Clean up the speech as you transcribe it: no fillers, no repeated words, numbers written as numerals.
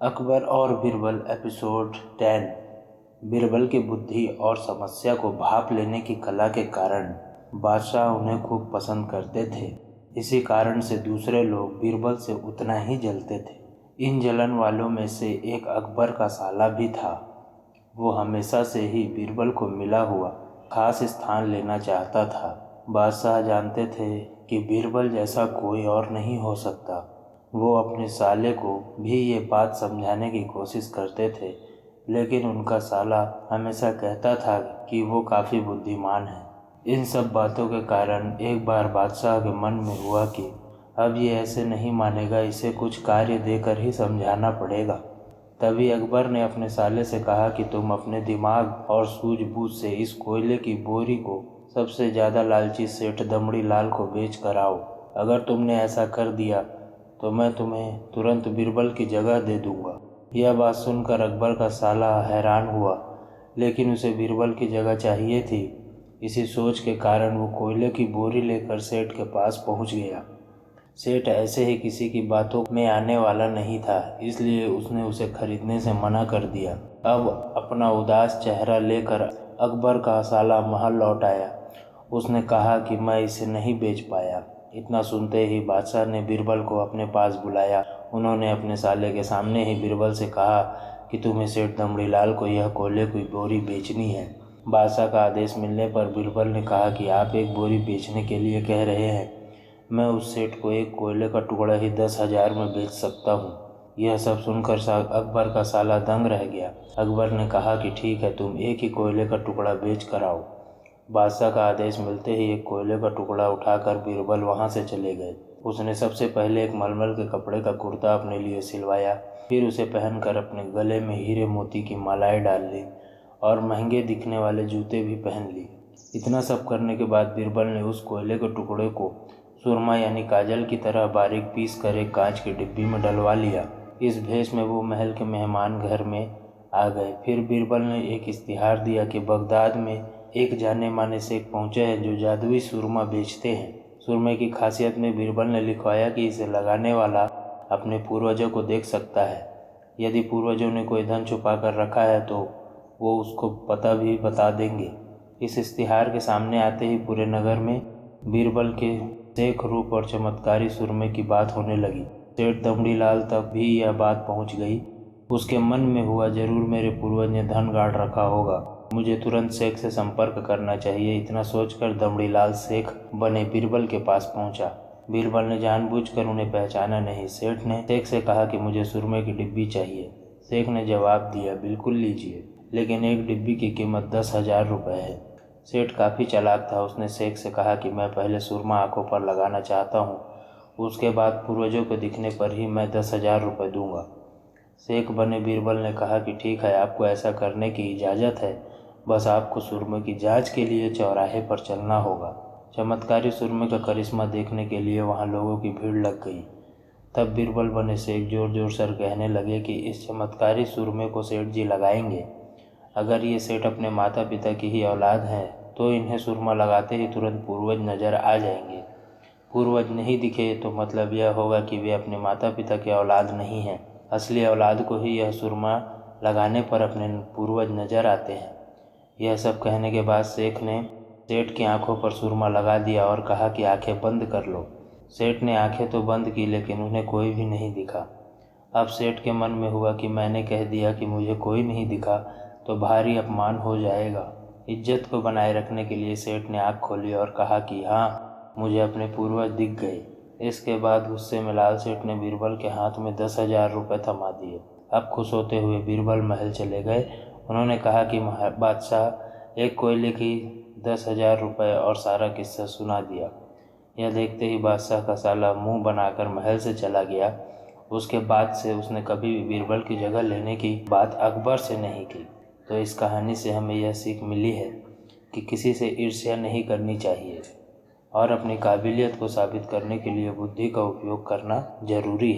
अकबर और बीरबल एपिसोड 10। बीरबल की बुद्धि और समस्या को भांप लेने की कला के कारण बादशाह उन्हें खूब पसंद करते थे। इसी कारण से दूसरे लोग बीरबल से उतना ही जलते थे। इन जलन वालों में से एक अकबर का साला भी था। वो हमेशा से ही बीरबल को मिला हुआ खास स्थान लेना चाहता था। बादशाह जानते थे कि बीरबल जैसा कोई और नहीं हो सकता। वो अपने साले को भी ये बात समझाने की कोशिश करते थे, लेकिन उनका साला हमेशा कहता था कि वो काफ़ी बुद्धिमान है। इन सब बातों के कारण एक बार बादशाह के मन में हुआ कि अब ये ऐसे नहीं मानेगा, इसे कुछ कार्य देकर ही समझाना पड़ेगा। तभी अकबर ने अपने साले से कहा कि तुम अपने दिमाग और सूझबूझ से इस कोयले की बोरी को सबसे ज़्यादा लालची सेठ दमड़ी लाल को बेच कर आओ। अगर तुमने ऐसा कर दिया तो मैं तुम्हें तुरंत बीरबल की जगह दे दूंगा। यह बात सुनकर अकबर का साला हैरान हुआ, लेकिन उसे बीरबल की जगह चाहिए थी। इसी सोच के कारण वो कोयले की बोरी लेकर सेठ के पास पहुंच गया। सेठ ऐसे ही किसी की बातों में आने वाला नहीं था, इसलिए उसने उसे खरीदने से मना कर दिया। अब अपना उदास चेहरा लेकर अकबर का साला महल लौट आया। उसने कहा कि मैं इसे नहीं बेच पाया। इतना सुनते ही बादशाह ने बीरबल को अपने पास बुलाया। उन्होंने अपने साले के सामने ही बीरबल से कहा कि तुम्हें सेठ दमड़ी लाल को यह कोयले की बोरी बेचनी है। बादशाह का आदेश मिलने पर बीरबल ने कहा कि आप एक बोरी बेचने के लिए कह रहे हैं, मैं उस सेठ को एक कोयले का टुकड़ा ही 10,000 में बेच सकता हूँ। यह सब सुनकर अकबर का साला दंग रह गया। अकबर ने कहा कि ठीक है, तुम एक ही कोयले का टुकड़ा बेच कर आओ। बादशाह का आदेश मिलते ही एक कोयले का टुकड़ा उठाकर बीरबल वहाँ से चले गए। उसने सबसे पहले एक मलमल के कपड़े का कुर्ता अपने लिए सिलवाया, फिर उसे पहनकर अपने गले में हीरे मोती की मालाएं डाल ली और महंगे दिखने वाले जूते भी पहन लिए। इतना सब करने के बाद बीरबल ने उस कोयले के टुकड़े को सुरमा यानी काजल की तरह बारीक पीस कर एक कांच की डिब्बी में डलवा लिया। इस भेष में वो महल के मेहमान घर में आ गए। फिर बीरबल ने एक इश्तिहार दिया कि बगदाद में एक जाने माने शेख पहुंचे हैं जो जादुई सुरमा बेचते हैं। सुरमे की खासियत में बीरबल ने लिखवाया कि इसे लगाने वाला अपने पूर्वजों को देख सकता है। यदि पूर्वजों ने कोई धन छुपा कर रखा है तो वो उसको पता भी बता देंगे। इस इश्तिहार के सामने आते ही पूरे नगर में बीरबल के शेख रूप और चमत्कारी सुरमे की बात होने लगी। सेठ दमड़ी लाल तक भी यह बात पहुंच गई। उसके मन में हुआ, जरूर मेरे पूर्वज ने धन गाड़ रखा होगा, मुझे तुरंत शेख से संपर्क करना चाहिए। इतना सोचकर दमड़ी लाल शेख बने बीरबल के पास पहुंचा। बीरबल ने जानबूझकर उन्हें पहचाना नहीं। सेठ ने शेख से कहा कि मुझे सुरमे की डिब्बी चाहिए। शेख ने जवाब दिया, बिल्कुल लीजिए, लेकिन एक डिब्बी की कीमत 10,000 रुपये है। सेठ काफ़ी चालाक था। उसने शेख से कहा कि मैं पहले सुरमा आंखों पर लगाना चाहता हूँ, उसके बाद पूर्वजों को दिखने पर ही मैं 10,000 रुपये दूंगा। शेख बने बीरबल ने कहा कि ठीक है, आपको ऐसा करने की इजाज़त है, बस आपको सुरमे की जांच के लिए चौराहे पर चलना होगा। चमत्कारी सुरमे का करिश्मा देखने के लिए वहां लोगों की भीड़ लग गई। तब बीरबल बने शेख जोर जोर से कहने लगे कि इस चमत्कारी सुरमे को सेठ जी लगाएंगे। अगर ये सेठ अपने माता पिता की ही औलाद हैं तो इन्हें सुरमा लगाते ही तुरंत पूर्वज नज़र आ जाएंगे। पूर्वज नहीं दिखे तो मतलब यह होगा कि वे अपने माता पिता की औलाद नहीं हैं। असली औलाद को ही यह सुरमा लगाने पर अपने पूर्वज नज़र आते हैं। यह सब कहने के बाद शेख ने सेठ की आंखों पर सुरमा लगा दिया और कहा कि आंखें बंद कर लो। सेठ ने आंखें तो बंद की, लेकिन उन्हें कोई भी नहीं दिखा। अब सेठ के मन में हुआ कि मैंने कह दिया कि मुझे कोई नहीं दिखा तो भारी अपमान हो जाएगा। इज्जत को बनाए रखने के लिए सेठ ने आँख खोली और कहा कि हाँ, मुझे अपने पूर्वज दिख गए। इसके बाद गुस्से में लाल सेठ ने बीरबल के हाथ में 10,000 रुपये थमा दिए। अब खुश होते हुए बीरबल महल चले गए। उन्होंने कहा कि बादशाह, एक कोयले की 10,000 रुपये और सारा किस्सा सुना दिया। यह देखते ही बादशाह का साला मुंह बनाकर महल से चला गया। उसके बाद से उसने कभी भी बीरबल की जगह लेने की बात अकबर से नहीं की। तो इस कहानी से हमें यह सीख मिली है कि किसी से ईर्ष्या नहीं करनी चाहिए और अपनी काबिलियत को साबित करने के लिए बुद्धि का उपयोग करना जरूरी है।